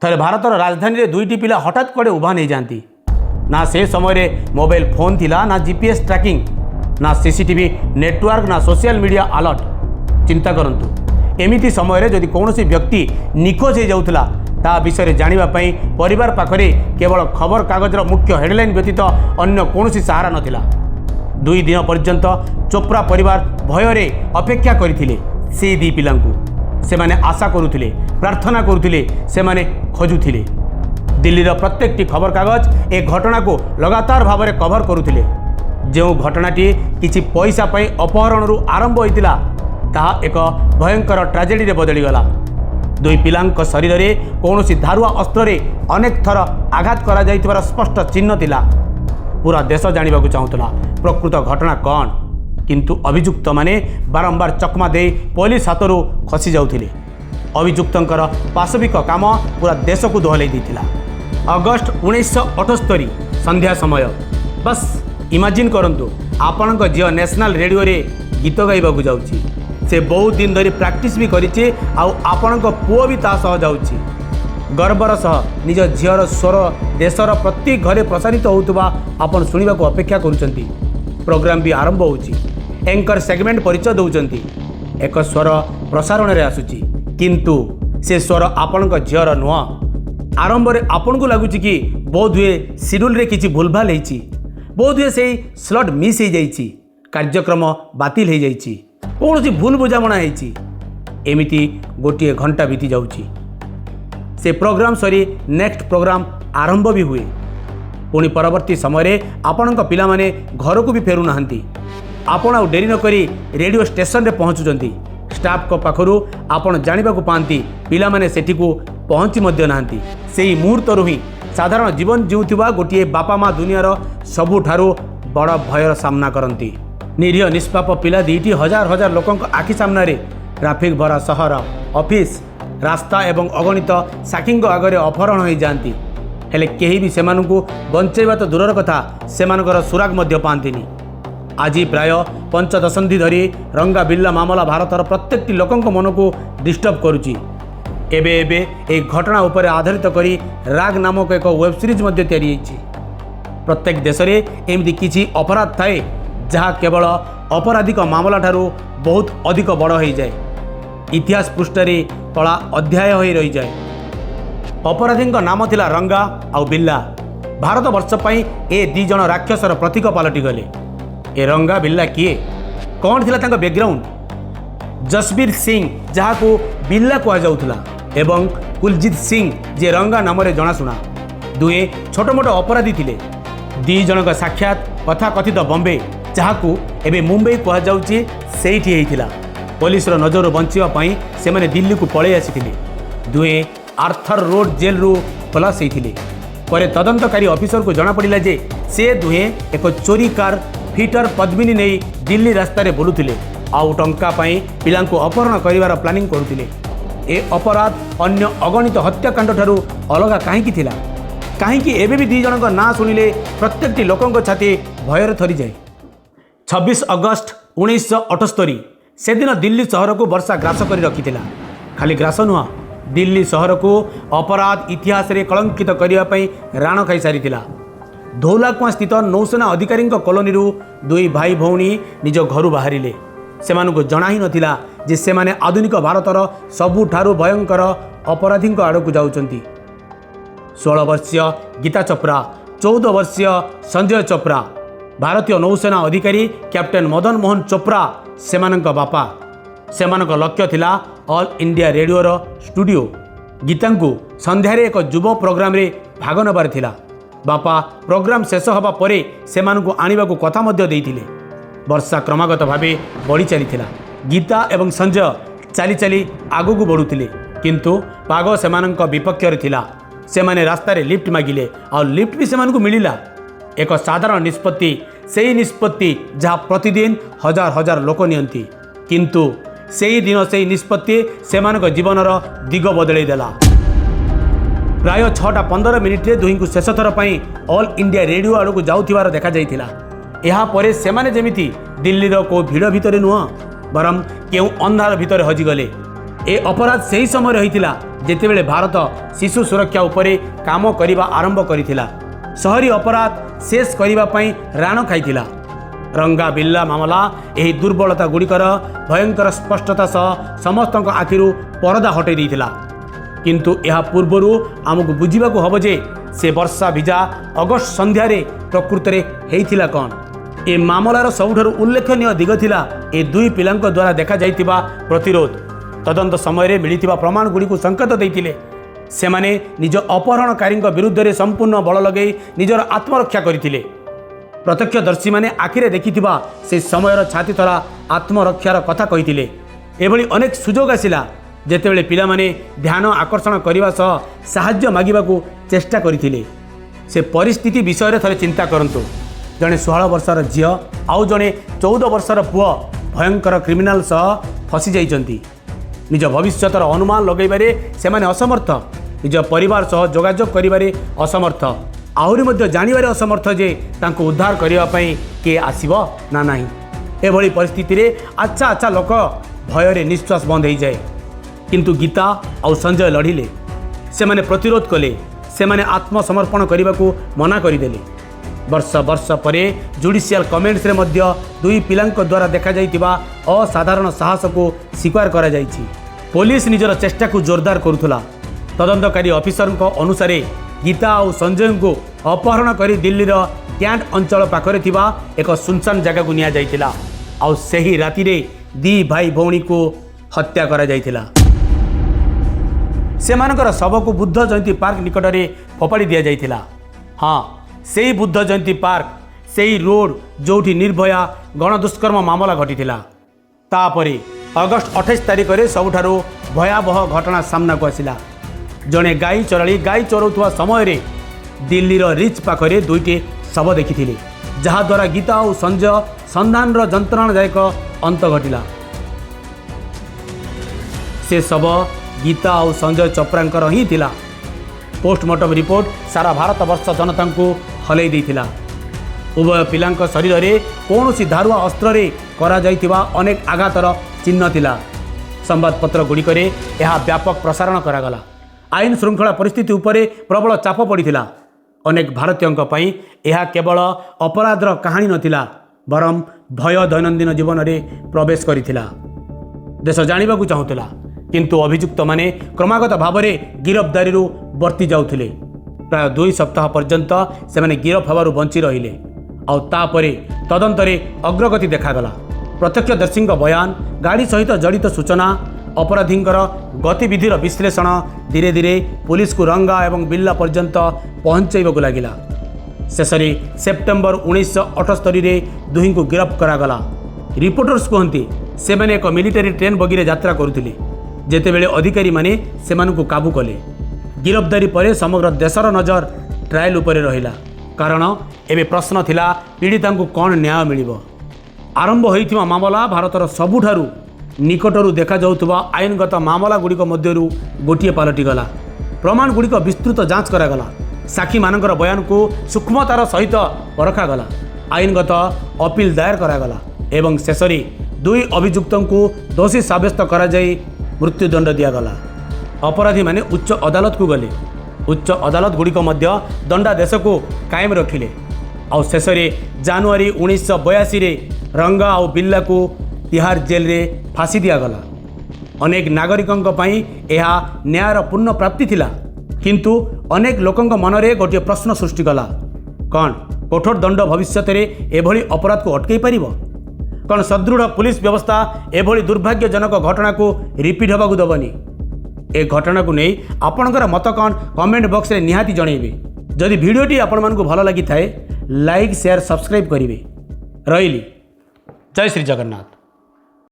थे भारतर राजधानी दुईटी पिला हठात कड़े उभा नहीं जाती। ना से समय मोबाइल फोन थिला, ना जीपीएस ट्रैकिंग, ना सीसीटीवी नेटवर्क, ना सोशल मीडिया अलर्ट। चिंता करंतु एमिति समय जदि कौनसी व्यक्ति निखोज हो जाउथला ता विषय जानापी परिवार पाखरे केवल खबर कागजर मुख्य हेडलाइन व्यतीत अन्य कौनसी सहारा नथिला। 2 दिन पर्यंत चोप्रा परिवार भୟରେ अपेक्षा करथिले से दी पिलांकु। से माने आशा करुथिले, प्रार्थना करुथिले, से माने खोजुथिले। दिल्लीर प्रत्येकटी खबर कागज ए घटना को लगातार भाव में कभर करुथिले। जो घटनाटी किछि पैसा पई अपहरणरू आरंभ होइतिला ताहा एक भयंकर ट्राजेडी रे बदलीगला। 2 पिलांक शरीर में कौनसी धारुआ अस्त्र रे अनेक थर आघात करा जाइतिबार स्पष्ट चिन्ह थिला। पूरा देश जानिबाकु चाहुतला प्रकृत घटना कौन, किंतु अभियुक्त माने बारंबार चकमा दे पुलिस हाथरू खसी जाउथिले। अभियुक्तंकर पाशविक काम पूरा देश को दोहलाई देथिला। अगस्ट 1978 संध्या समय। बस इमेजिन करंतु आपणक झील नेशनल रेडियो रे गीत गाइबाकु जाउची। से बहुत दिन धरी प्रैक्टिस भी करिचे आउ आपणक पुओ भी ता सह जाउची। गर्वर सह निज झीर स्वर देशर प्रत्येक घरे प्रसारित होउतबा आपण सुनिबा को अपेक्षा करूचंती। प्रोग्राम भी आरंभ होउची। एंकर सेगमेंट परिचय दउचंती। एक स्वर प्रसारण रे आसुची, किंतु से स्वर आपणक झीर नुह। आरंभ रे आपण को लागुची कि बोध हुए शेड्यूल रे किछि भूलभाल हेची, बोध हुए से स्लॉट मिस हो जाइछि, कार्यक्रम बातिल हो जाइछि, कौन सी भूल बुझामणा होइछि। एमिति गोटे घंटा बीती जाउछि। से प्रोग्राम सरी नेक्स्ट प्रोग्राम आरंभ भी हुए। पुणी परवर्ती समय आपणक पिला माने घर को भी फेरु नाहंती। आपण आ डेरी न करी रेडियो स्टेशन रे पहुँचुचंती। स्टाफ को पाखरु आपण जानिबाकु पांती पिला माने सेठी को पहुँची मध्य नाहंती। सेही मुहूर्तरु ही साधारण जीवन जीउथिबा गोटे बापा माँ दुनियार सबुठारु बड़ भयर सामना करती। निरीह निष्पाप पिला दीटी हजार हजार लोकों आखि सामने ट्राफिक भरा सहर, ऑफिस, रास्ता एवं अगणित साखींग आगे अपहरण हो जाती। हेले केही भी सेमानंकु बंचेबा तो दूरर कथा सेमानकर सुराग मध्य पांतिनी। आज प्राय 5 दशंधि धरी रंगा बिल्ला मामला भारतर प्रत्येक लोकों मन को डिस्टर्ब करुची। एबे एबे एक घटना उपर आधारित करी राग नामक एक वेब सीरीज मध्य तैयारी होइछि। प्रत्येक देश में एमती किछि अपराध थाए जहाँ केवल अपराधिक मामला ठारू बहुत अधिक बड़ हो जाए, इतिहास पृष्ठरे कला अध्याय हो रही जाए। अपराधी नाम थिला रंगा आउ बिल्ला। भारत वर्ष पई ए 2 जण राक्षसर प्रतीक पलटि गले। ए रंगा बिल्ला किए, कौन थिला तांका बैकग्राउंड? जसबीर सिंह जहाँ को बिल्ला कह जाउथला एवं कुलजीत सिंह जे रंगा नाम रे जनाशुना। दुए छोट मोट अपराधी थिले। 2 जण का साक्षात कथाकथित बॉम्बे जहाँ को एबे मुंबई कह जाउची सेठी हेइथिला। पुलिस रो नजर बंचिबा पई से माने दिल्ली को पळे आसीथिले। दुए आर्थर रोड जेल रु खलास हेइथिले। परे तदंतकारी ऑफिसर को जना पड़िला जे से दुहे एक चोरी कार फिटर पद्मिनी नहीं दिल्ली रास्ता रे बुलुथिले आउ टंका पई पिलांको अपहरण करिवार प्लानिंग करुथिले। ए अपराध अन्य अगणित हत्याकांड ठारू अलगा काहेकि थिला? काहेकि एबे भी 2 जनक ना सुनिले प्रत्येक लोकों छाती भयर थरी जाए। 26 अगस्त 1978 से दिन दिल्ली सहर को वर्षा ग्रास कर रखी। खाली ग्रास नुह, दिल्ली सहर को अपराध इतिहास रे कलंकित करने राण खाई सारी। धौलाकुआ स्थित नौसेना अधिकारी कॉलोनी 2 भाई भौणी निज घर बाहरिले। सेमानकु जना ही नथिला जे सेमाने आधुनिक भारतर सबुठारु भयंकर अपराधी आड़क जाउचंती। 16 वर्षीय गीता चोप्रा, 14 वर्षीय संजय चोप्रा, भारतीय नौसेना अधिकारी कैप्टेन मदन मोहन चोप्रा सेमानक बापा। सेमानक लक्ष्य थिला ऑल इंडिया रेडियोर स्टूडियो। गीतांकु संध्यारे एक युव प्रोग्राम रे भाग नबार थिला। बापा प्रोग्राम शेष हवा परे सेमानकु आनिबाकु कथा मध्य देइथिले। वर्षा क्रमागत भावे बढ़ी चलीथिला। गीता एवं संजय चली चली आगु बढ़ुथिले, किंतु पाग सेमानक विपक्ष रे थिला। सेमाने रास्ता रे लिफ्ट मागिले और लिफ्ट भी सेमानकु मिलिला। एक साधारण निष्पत्ति, सेही निष्पत्ति जहाँ प्रतिदिन हजार हजार लोक नियंती, किंतु सेही दिन सेही निष्पत्ति सेमानक जीवनर दिग बदलाई देला। प्राय 6:15 मिनिट्रे दुही को शेष थर पर ऑल इंडिया रेडियो आड़ को जाऊथिबार देखा जाइथिला। एहा परे सेमाने जेमिति दिल्लीर को भिड़ भितर नुह बरम केउ अंधार भितर हजिगले। ए अपराध सही समय रही ଯେତେବେଳେ ଭାରତ ଶିଶୁ ସୁରକ୍ଷା ଉପରେ କାମ କରିବା ଆରମ୍ଭ କରିଥିଲା। ସହରୀ ଅପରାଧ ଶେଷ କରିବା ପାଇଁ ରାଣ ଖାଇଥିଲା। ରଙ୍ଗା ବିଲ୍ଲା ମାମଲା ଏହି ଦୁର୍ବଳତା ଗୁଡ଼ିକର ଭୟଙ୍କର ସ୍ପଷ୍ଟତା ସହ ସମସ୍ତଙ୍କ ଆଖିରୁ ପରଦା ହଟାଇ ଦେଇଥିଲା। କିନ୍ତୁ ଏହା ପୂର୍ବରୁ ଆମକୁ ବୁଝିବାକୁ ହେବ ଯେ ସେ ବର୍ଷା ଭିଜା ଅଗଷ୍ଟ ସନ୍ଧ୍ୟାରେ ପ୍ରକୃତରେ ହେଇଥିଲା କ'ଣ। ଏ ମାମଲାର ସବୁଠାରୁ ଉଲ୍ଲେଖନୀୟ ଦିଗ ଥିଲା ଏ ଦୁଇ ପିଲାଙ୍କ ଦ୍ୱାରା ଦେଖାଯାଇଥିବା ପ୍ରତିରୋଧ। ତଦନ୍ତ ସମୟରେ ମିଳିଥିବା ପ୍ରମାଣଗୁଡ଼ିକୁ ସଂକେତ ଦେଇଥିଲେ ସେମାନେ ନିଜ ଅପହରଣକାରୀଙ୍କ ବିରୁଦ୍ଧରେ ସମ୍ପୂର୍ଣ୍ଣ ବଳ ଲଗାଇ ନିଜର ଆତ୍ମରକ୍ଷା କରିଥିଲେ। ପ୍ରତ୍ୟକ୍ଷଦର୍ଶୀମାନେ ଆଖିରେ ଦେଖିଥିବା ସେ ସମୟର ଛାତିଥରା ଆତ୍ମରକ୍ଷାର କଥା କହିଥିଲେ। ଏଭଳି ଅନେକ ସୁଯୋଗ ଆସିଲା ଯେତେବେଳେ ପିଲାମାନେ ଧ୍ୟାନ ଆକର୍ଷଣ କରିବା ସହ ସାହାଯ୍ୟ ମାଗିବାକୁ ଚେଷ୍ଟା କରିଥିଲେ। ସେ ପରିସ୍ଥିତି ବିଷୟରେ ଥରେ ଚିନ୍ତା କରନ୍ତୁ। ଜଣେ 16 ବର୍ଷର ଝିଅ ଆଉ ଜଣେ 14 ବର୍ଷର ପୁଅ ଭୟଙ୍କର କ୍ରିମିନାଲ ସହ ଫସି ଯାଇଛନ୍ତି। ନିଜ ଭବିଷ୍ୟତର ଅନୁମାନ ଲଗାଇବାରେ ସେମାନେ ଅସମର୍ଥ, ନିଜ ପରିବାର ସହ ଯୋଗାଯୋଗ କରିବାରେ ଅସମର୍ଥ, ଆହୁରି ମଧ୍ୟ ଜାଣିବାରେ ଅସମର୍ଥ ଯେ ତାଙ୍କୁ ଉଦ୍ଧାର କରିବା ପାଇଁ କିଏ ଆସିବ ନା ନାହିଁ। ଏଭଳି ପରିସ୍ଥିତିରେ ଆଚ୍ଛା ଆଚ୍ଛା ଲୋକ ଭୟରେ ନିଶ୍ୱାସ ବନ୍ଦ ହୋଇଯାଏ। କିନ୍ତୁ ଗୀତା ଆଉ ସଞ୍ଜୟ ଲଢ଼ିଲେ, ସେମାନେ ପ୍ରତିରୋଧ କଲେ, ସେମାନେ ଆତ୍ମସମର୍ପଣ କରିବାକୁ ମନା କରିଦେଲେ। ବର୍ଷ ବର୍ଷ ପରେ ଜୁଡ଼ିସିଆଲ କମେଣ୍ଟସରେ ମଧ୍ୟ ଦୁଇ ପିଲାଙ୍କ ଦ୍ୱାରା ଦେଖାଯାଇଥିବା ଅସାଧାରଣ ସାହସକୁ ସ୍ୱୀକାର କରାଯାଇଛି। ପୋଲିସ ନିଜର ଚେଷ୍ଟାକୁ ଜୋରଦାର କରୁଥିଲା। ତଦନ୍ତକାରୀ ଅଫିସରଙ୍କ ଅନୁସାରେ ଗୀତା ଆଉ ସଞ୍ଜୟଙ୍କୁ ଅପହରଣ କରି ଦିଲ୍ଲୀର କ୍ୟାଣ୍ଟ ଅଞ୍ଚଳ ପାଖରେ ଥିବା ଏକ ସୁନସାନ ଜାଗାକୁ ନିଆଯାଇଥିଲା। ଆଉ ସେହି ରାତିରେ ଦି ଭାଇ ଭଉଣୀକୁ ହତ୍ୟା କରାଯାଇଥିଲା। ସେମାନଙ୍କର ଶବକୁ ବୁଦ୍ଧ ଜୟନ୍ତୀ ପାର୍କ ନିକଟରେ ଫୋପାଡ଼ି ଦିଆଯାଇଥିଲା। ହଁ, ସେହି ବୁଦ୍ଧ ଜୟନ୍ତୀ ପାର୍କ, ସେହି ରୋଡ଼ ଯେଉଁଠି ନିର୍ଭୟା ଗଣଦୁଷ୍କର୍ମ ମାମଲା ଘଟିଥିଲା। ତାପରେ ଅଗଷ୍ଟ 28 ତାରିଖରେ ସବୁଠାରୁ ଭୟାବହ ଘଟଣା ସାମ୍ନାକୁ ଆସିଲା। ଜଣେ ଗାଈ ଚରାଳି ଗାଈ ଚରାଉଥିବା ସମୟରେ ଦିଲ୍ଲୀର ରିଚ୍ ପାଖରେ ଦୁଇଟି ଶବ ଦେଖିଥିଲେ, ଯାହାଦ୍ୱାରା ଗୀତା ଆଉ ସଞ୍ଜୟ ସନ୍ଧାନର ଯନ୍ତ୍ରଣାଦାୟକ ଅନ୍ତ ଘଟିଲା। ସେ ଶବ ଗୀତା ଆଉ ସଞ୍ଜୟ ଚୋପ୍ରାଙ୍କର ହିଁ ଥିଲା। ପୋଷ୍ଟମର୍ଟମ ରିପୋର୍ଟ ସାରା ଭାରତବର୍ଷ ଜନତାଙ୍କୁ ହଲେଇ ଦେଇଥିଲା। ଉଭୟ ପିଲାଙ୍କ ଶରୀରରେ କୌଣସି ଧାରୁଆ ଅସ୍ତ୍ରରେ କରାଯାଇଥିବା ଅନେକ ଆଘାତର ଚିହ୍ନ ଥିଲା। ସମ୍ବାଦପତ୍ର ଗୁଡ଼ିକରେ ଏହା ବ୍ୟାପକ ପ୍ରସାରଣ କରାଗଲା। ଆଇନ ଶୃଙ୍ଖଳା ପରିସ୍ଥିତି ଉପରେ ପ୍ରବଳ ଚାପ ପଡ଼ିଥିଲା। ଅନେକ ଭାରତୀୟଙ୍କ ପାଇଁ ଏହା କେବଳ ଅପରାଧର କାହାଣୀ ନଥିଲା, ବରଂ ଭୟ ଦୈନନ୍ଦିନ ଜୀବନରେ ପ୍ରବେଶ କରିଥିଲା। ଦେଶ ଜାଣିବାକୁ ଚାହୁଁଥିଲା, କିନ୍ତୁ ଅଭିଯୁକ୍ତମାନେ କ୍ରମାଗତ ଭାବରେ ଗିରଫଦାରୀରୁ ବର୍ତ୍ତି ଯାଉଥିଲେ। ପ୍ରାୟ 2 ସପ୍ତାହ ପର୍ଯ୍ୟନ୍ତ ସେମାନେ ଗିରଫ ହେବାରୁ ବଞ୍ଚି ରହିଲେ। ଆଉ ତାପରେ ତଦନ୍ତରେ ଅଗ୍ରଗତି ଦେଖାଗଲା। ପ୍ରତ୍ୟକ୍ଷଦର୍ଶୀଙ୍କ ବୟାନ, ଗାଡ଼ି ସହିତ ଜଡ଼ିତ ସୂଚନା, ଅପରାଧୀଙ୍କର ଗତିବିଧିର ବିଶ୍ଳେଷଣ ଧୀରେ ଧୀରେ ପୁଲିସକୁ ରଙ୍ଗା ଏବଂ ବିଲ୍ଲା ପର୍ଯ୍ୟନ୍ତ ପହଞ୍ଚାଇବାକୁ ଲାଗିଲା। ଶେଷରେ ସେପ୍ଟେମ୍ବର 1978ରେ ଦୁହିଁଙ୍କୁ ଗିରଫ କରାଗଲା। ରିପୋର୍ଟର୍ସ କୁହନ୍ତି ସେମାନେ ଏକ ମିଲିଟାରୀ ଟ୍ରେନ୍ ବଗିରେ ଯାତ୍ରା କରୁଥିଲେ ଯେତେବେଳେ ଅଧିକାରୀମାନେ ସେମାନଙ୍କୁ କାବୁ କଲେ। ଗିରଫଦାରୀ ପରେ ସମଗ୍ର ଦେଶର ନଜର ଟ୍ରାଏଲ୍ ଉପରେ ରହିଲା, କାରଣ ଏବେ ପ୍ରଶ୍ନ ଥିଲା ପୀଡ଼ିତାଙ୍କୁ କ'ଣ ନ୍ୟାୟ ମିଳିବ। ଆରମ୍ଭ ହୋଇଥିବା ମାମଲା ଭାରତର ସବୁଠାରୁ ନିକଟରୁ ଦେଖାଯାଉଥିବା ଆଇନଗତ ମାମଲାଗୁଡ଼ିକ ମଧ୍ୟରୁ ଗୋଟିଏ ପାଲଟିଗଲା। ପ୍ରମାଣଗୁଡ଼ିକ ବିସ୍ତୃତ ଯାଞ୍ଚ କରାଗଲା, ସାକ୍ଷୀମାନଙ୍କର ବୟାନକୁ ସୂକ୍ଷ୍ମତାର ସହିତ ପରଖାଗଲା, ଆଇନଗତ ଅପିଲ ଦାୟର କରାଗଲା ଏବଂ ଶେଷରେ 2 ଅଭିଯୁକ୍ତଙ୍କୁ ଦୋଷୀ ସାବ୍ୟସ୍ତ କରାଯାଇ ମୃତ୍ୟୁଦଣ୍ଡ ଦିଆଗଲା। ଅପରାଧୀମାନେ ଉଚ୍ଚ ଅଦାଲତକୁ ଗଲେ। ଉଚ୍ଚ ଅଦାଲତଗୁଡ଼ିକ ମଧ୍ୟ ଦଣ୍ଡାଦେଶକୁ କାଏମ ରଖିଲେ। ଆଉ ଶେଷରେ ଜାନୁଆରୀ 1982ରେ ରଙ୍ଗା ଆଉ ବିଲ୍ଲାକୁ ତିହାର ଜେଲରେ ଫାଶୀ ଦିଆଗଲା। ଅନେକ ନାଗରିକଙ୍କ ପାଇଁ ଏହା ନ୍ୟାୟର ପୂର୍ଣ୍ଣ ପ୍ରାପ୍ତି ଥିଲା, କିନ୍ତୁ ଅନେକ ଲୋକଙ୍କ ମନରେ ଗୋଟିଏ ପ୍ରଶ୍ନ ସୃଷ୍ଟି କଲା, କ'ଣ କଠୋର ଦଣ୍ଡ ଭବିଷ୍ୟତରେ ଏଭଳି ଅପରାଧକୁ ଅଟକାଇ ପାରିବ? କ'ଣ ସଦୃଢ଼ ପୁଲିସ ବ୍ୟବସ୍ଥା ଏଭଳି ଦୁର୍ଭାଗ୍ୟଜନକ ଘଟଣାକୁ ରିପିଟ୍ ହେବାକୁ ଦେବନି? ଏ ଘଟଣାକୁ ନେଇ ଆପଣଙ୍କର ମତ କ'ଣ କମେଣ୍ଟ ବକ୍ସରେ ନିହାତି ଜଣାଇବେ। ଯଦି ଭିଡ଼ିଓଟି ଆପଣମାନଙ୍କୁ ଭଲ ଲାଗିଥାଏ ଲାଇକ୍, ସେୟାର, ସବସ୍କ୍ରାଇବ୍ କରିବେ। ରହିଲି। ଜୟ ଶ୍ରୀ ଜଗନ୍ନାଥ।